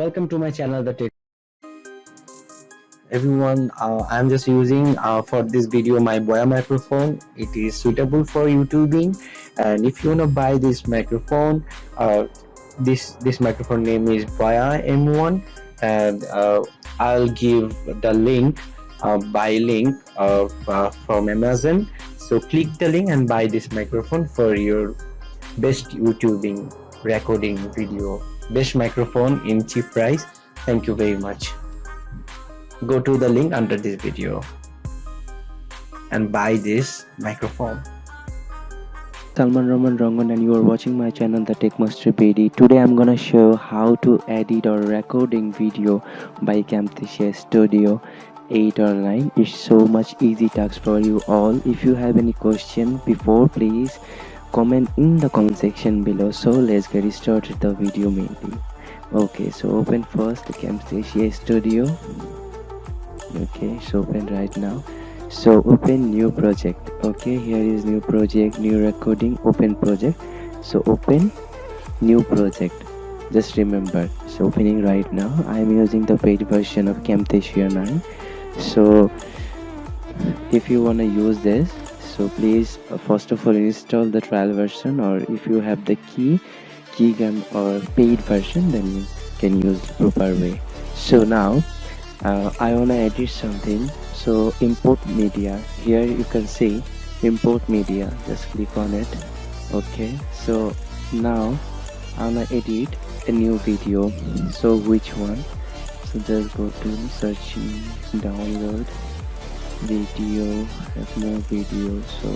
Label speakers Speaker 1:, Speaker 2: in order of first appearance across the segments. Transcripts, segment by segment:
Speaker 1: welcome to my channel the Tech. Everyone, I'm just using for this video my Boya microphone. It is suitable for YouTubing, and if you wanna buy this microphone, this microphone name is Boya M1, and I'll give the link, buy link from Amazon. So click the link and buy this microphone for your best YouTubing recording video. Best microphone in cheap price. Thank you very much. Go to the link under this video and buy this microphone.
Speaker 2: Salman Roman Rangan, and you are watching my channel the TechSmithfor. Today I'm gonna show how to edit or recording video by Camtasia Studio 8 or 9. It's so much easy task for you all. If you have any question before, please comment in the comment section below. So let's get started the video mainly. Okay, so open first the Camtasia Studio. Okay, so open right now. So open new project. Okay, here is new project, new recording, open project. So open new project, just remember. So opening right now. I am using the paid version of Camtasia 9. So if you want to use this, so please first of all install the trial version, or if you have the keygun or paid version, then you can use the proper way. So now I want to edit something. So import media, here you can see import media, just click on it. Okay, so now I want to edit a new video. So which one? So just go to searching, download video, have more videos. So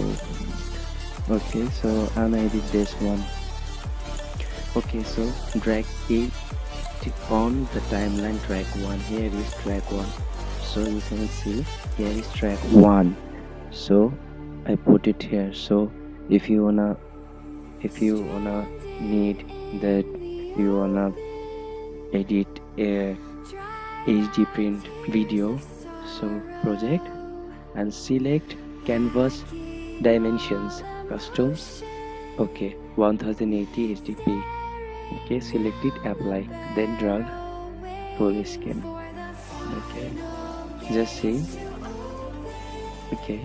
Speaker 2: okay, so I want to edit this one. Okay, so drag it on the timeline, track 1. Here is track 1. So you can see here is track 1. So I put it here. So if you wanna need that, you wanna edit a HD print video, so project and select canvas dimensions, customs. Okay, 1080 HDP. Okay, select it, apply, then drag full screen. Okay, just see. Okay,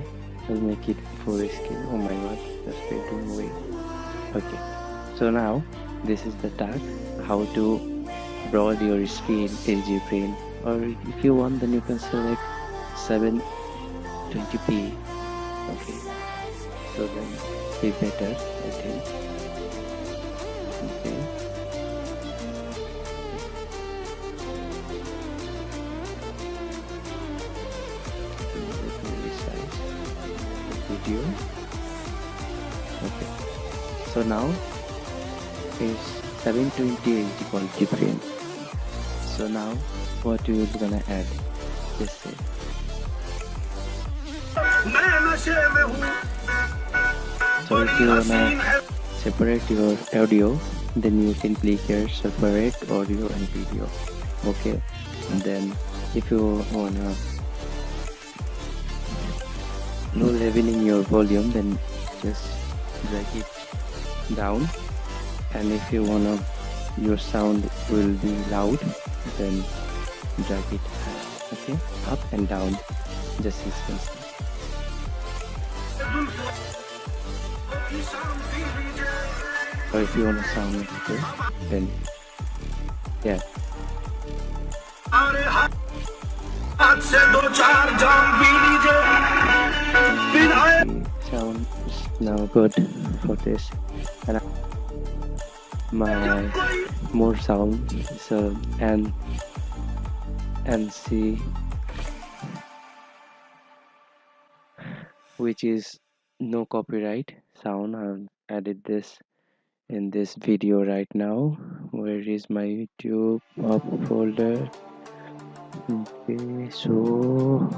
Speaker 2: I'll make it full screen. Oh my god, that's fading away. Okay, so now this is the task, how to broad your screen HD print, or if you want, then you can select 720p. Okay, so then be better, I think. Okay, video. Okay, so now is 720 HD quality print. So now what you are gonna add, just say. So if you wanna separate your audio, then you can click here separate audio and video. Okay, and then if you wanna low leveling your volume, then just drag it down, and if you wanna your sound will be loud, then drag it okay, up and down, just instantly. Or if you wanna sound okay, then yeah. Sound is now good for this, and my more sound. So and see, which is no copyright sound. I've added this in this video right now. Where is my YouTube up folder? Okay, so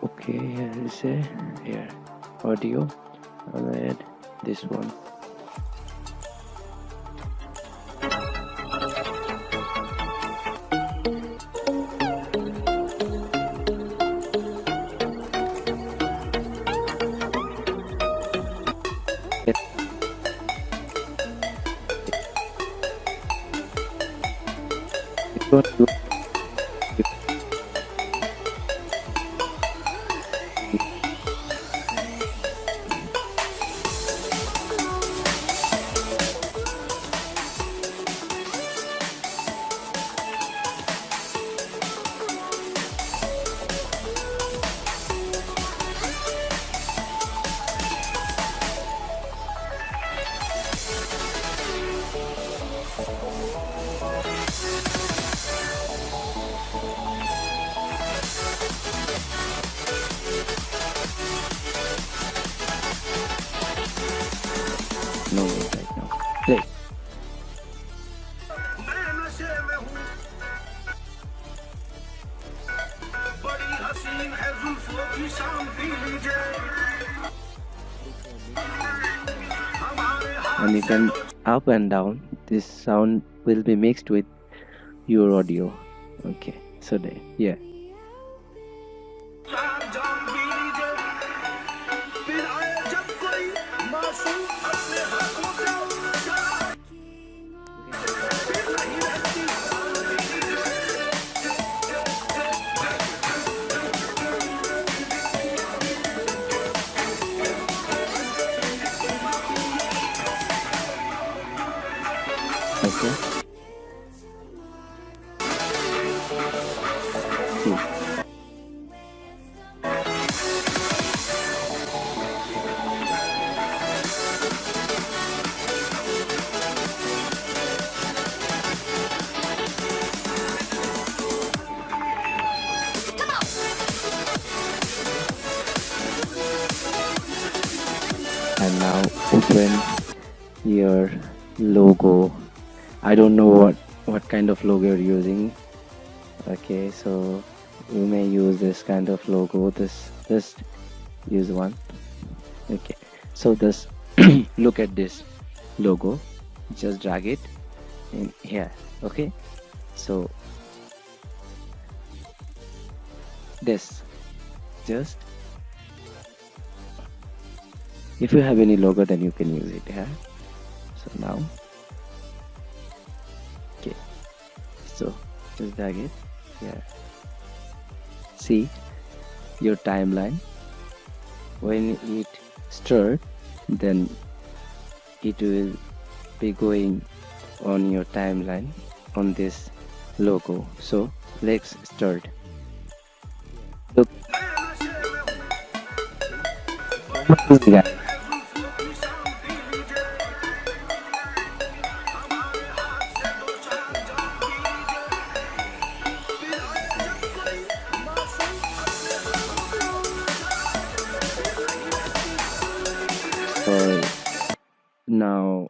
Speaker 2: okay, here is a here audio. I'll add this one. Don't use no way right now. Play. And you can up and down. This sound will be mixed with your audio. Okay, so there, yeah. Okay. See. And now open your logo. I don't know what kind of logo you're using. Okay, so you may use this kind of logo. This use one. Okay, so this look at this logo, just drag it in here. Okay, so this, just if you have any logo, then you can use it here. So now, okay, so just drag it here. See your timeline. When it starts, then it will be going on your timeline on this logo. So let's start. Look, guys. Now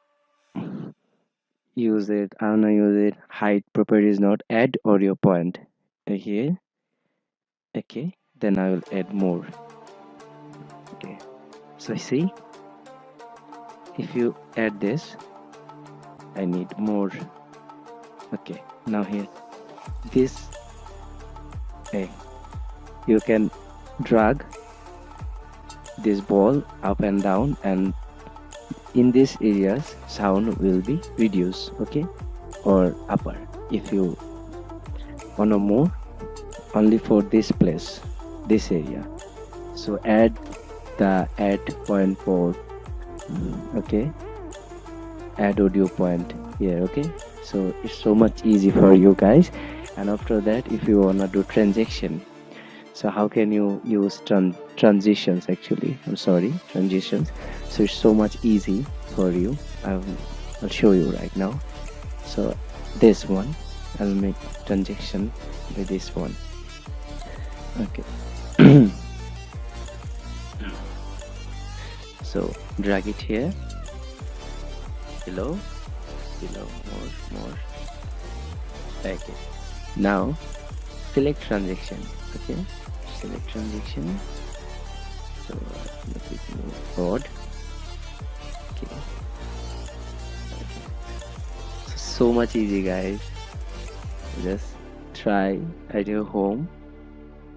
Speaker 2: use it. I'm gonna use it. Height properties, not add audio point here. Okay, then I will add more. Okay, so see, if you add this, I need more. Okay, now here this, hey, you can drag this ball up and down, and in these areas sound will be reduced, okay, or upper. If you wanna more, only for this place, this area, so add the add point for, okay, add audio point here. Okay, so it's so much easy for you guys. And after that, if you wanna do transaction, so how can you use transitions? Actually, I'm sorry, transitions. So it's so much easy for you. I'll show you right now. So this one, I'll make transition with this one. Okay. So drag it here, below, more. Okay, now select transaction. Okay, select transaction. So make it more broad. Okay. So much easy, guys. Just try at your home,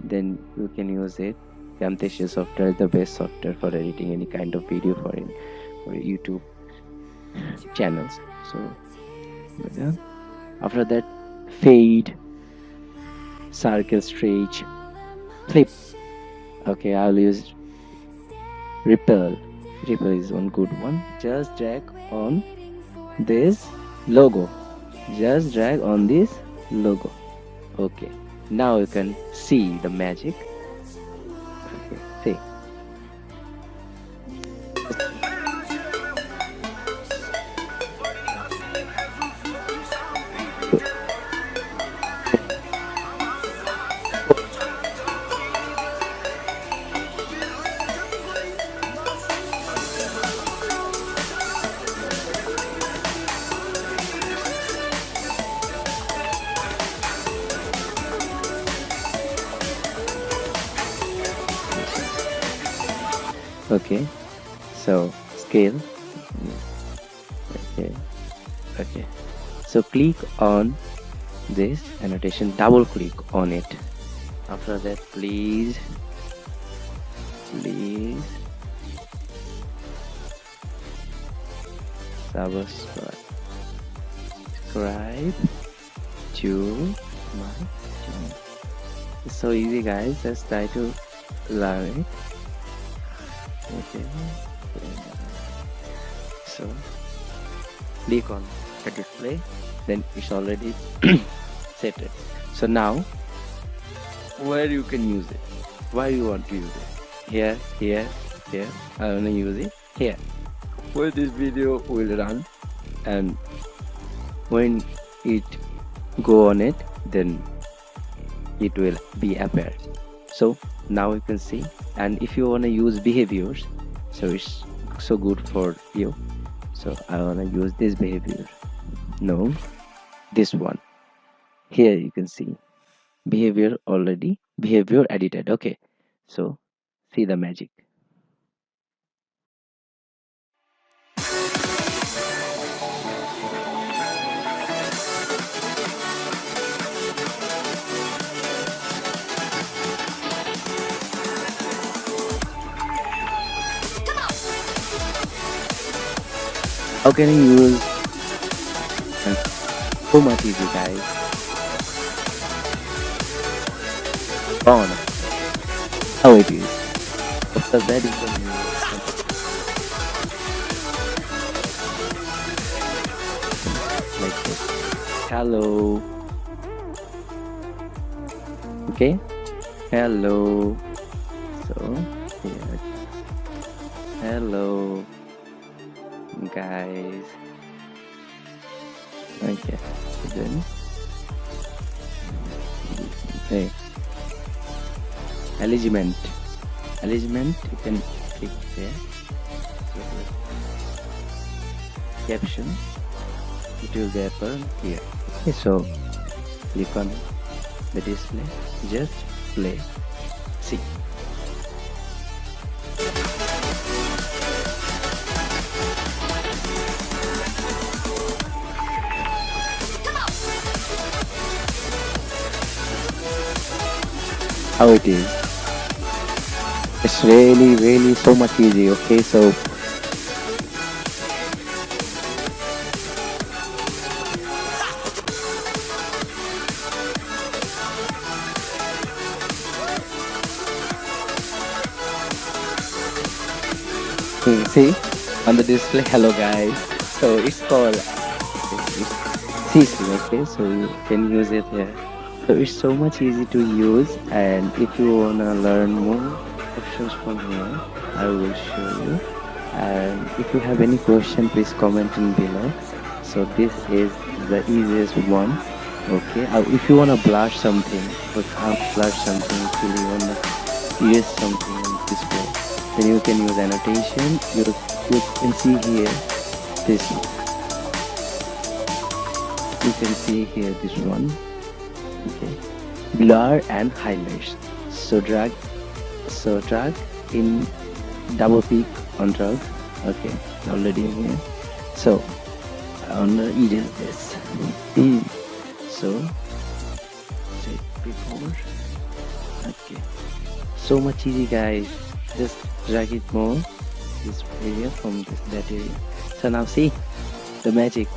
Speaker 2: then you can use it. Camtasia software is the best software for editing any kind of video for YouTube channels. So yeah. After that, fade, circle, stretch, flip. Okay, I'll use ripple. Ripple is one good one. Just drag on this logo. Just drag on this logo. Okay, now you can see the magic. Okay, see. Okay, so scale. Okay, okay. So click on this annotation, double click on it. After that, please subscribe to my channel. It's so easy, guys. Just try to learn it. Okay, so click on the display, then it's already set it. So now where you can use it, why you want to use it, here, here, here. I want to use it here, where this video will run, and when it go on it, then it will be appear. So now you can see. And if you want to use behaviors, so it's so good for you. So I want to use this behavior. No, this one. Here you can see behavior already, behavior edited. Okay, so see the magic. How can you use so much easy, guys? On how it is. After that you can use like this. Hello. Okay. Hello. So here. Hello, guys. Okay. Then hey, alignment. You can click there. So, caption. It will be appear here. Okay, so click on the display. Just play. See. How it is. It's really so much easy. Okay, so see on the display. Hello, guys. So it's called CC. Okay, so you can use it here. So it's so much easy to use, and if you wanna learn more options from here, I will show you. And if you have any question, please comment in below. So this is the easiest one. Okay, if you wanna blur something, if you wanna erase something on display, then you can use annotation. You can see here this. You can see here this one. Okay, blur and highlights. So drag in, double click on drag. Okay, already in here. So I wanna erase this. So check before. Okay, so much easy, guys. Just drag it more this area from that area. So now see the magic.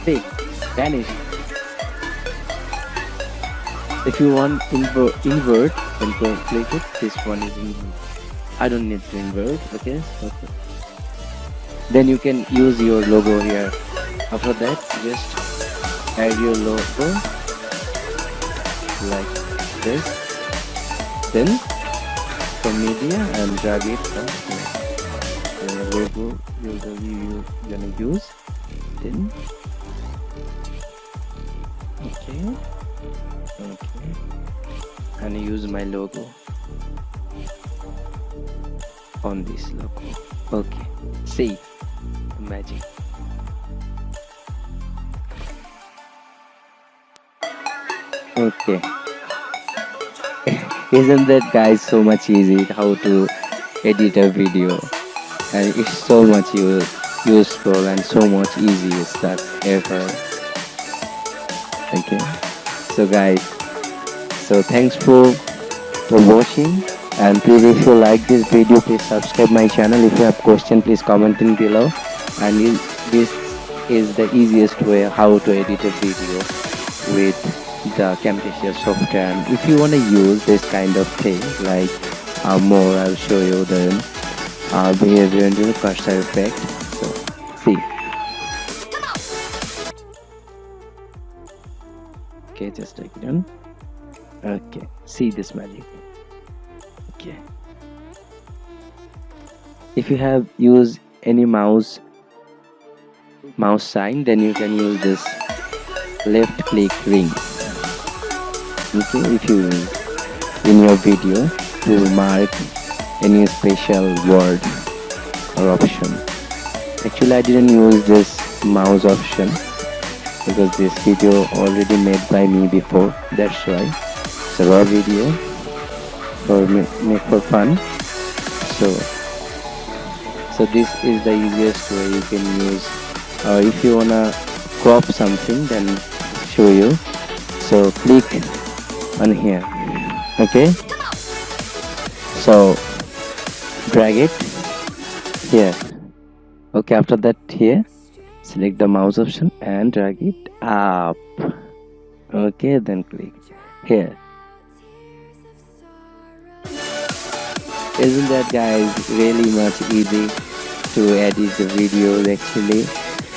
Speaker 2: Click, vanish. If you want invert, then go click it. This one is invert. I don't need to invert. Okay. Then you can use your logo here. After that, just add your logo like this. Then from media and drag it from the logo you're gonna use. Then okay, and use my logo on this logo. Okay, see the magic. Okay. Isn't that, guys, so much easy how to edit a video, and it's so much useful and so much easiest that ever. Okay, so guys, so thanks for watching, and please, if you like this video, please subscribe my channel. If you have question, please comment in below. And this is the easiest way how to edit a video with the Camtasia software. And if you want to use this kind of thing like more, I'll show you the behavior and cursor effect. So see. Okay, just take it on. Okay, see this magic. Okay, if you have used any mouse sign, then you can use this left click ring. Okay, if you use in your video to mark any special word or option. Actually, I didn't use this mouse option because this video already made by me before. That's why it's a raw video for make for fun. So this is the easiest way you can use. If you wanna crop something, then show you. So click on here. Okay, so drag it here. Okay, after that here select the mouse option and drag it up. Okay, then click here. Isn't that, guys, really much easy to edit the videos actually?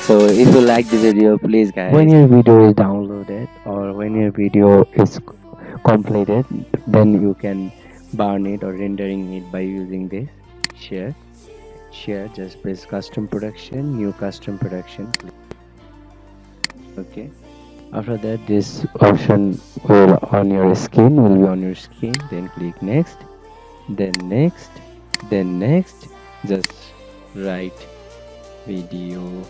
Speaker 2: So if you like the video, please, guys, when your video is downloaded or when your video is completed, then you can burn it or rendering it by using this share. Just press custom production, new custom production. Okay, after that this option will on your screen, will be on your screen. Then click next, then next, then next. Just write video,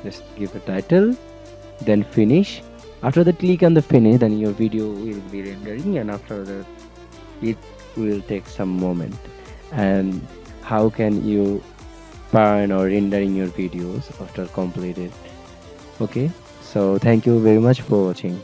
Speaker 2: just give a title, then finish. After that, click on the finish, then your video will be rendering, and after that it will take some moment. And how can you burn or rendering your videos after completed? Okay, so thank you very much for watching.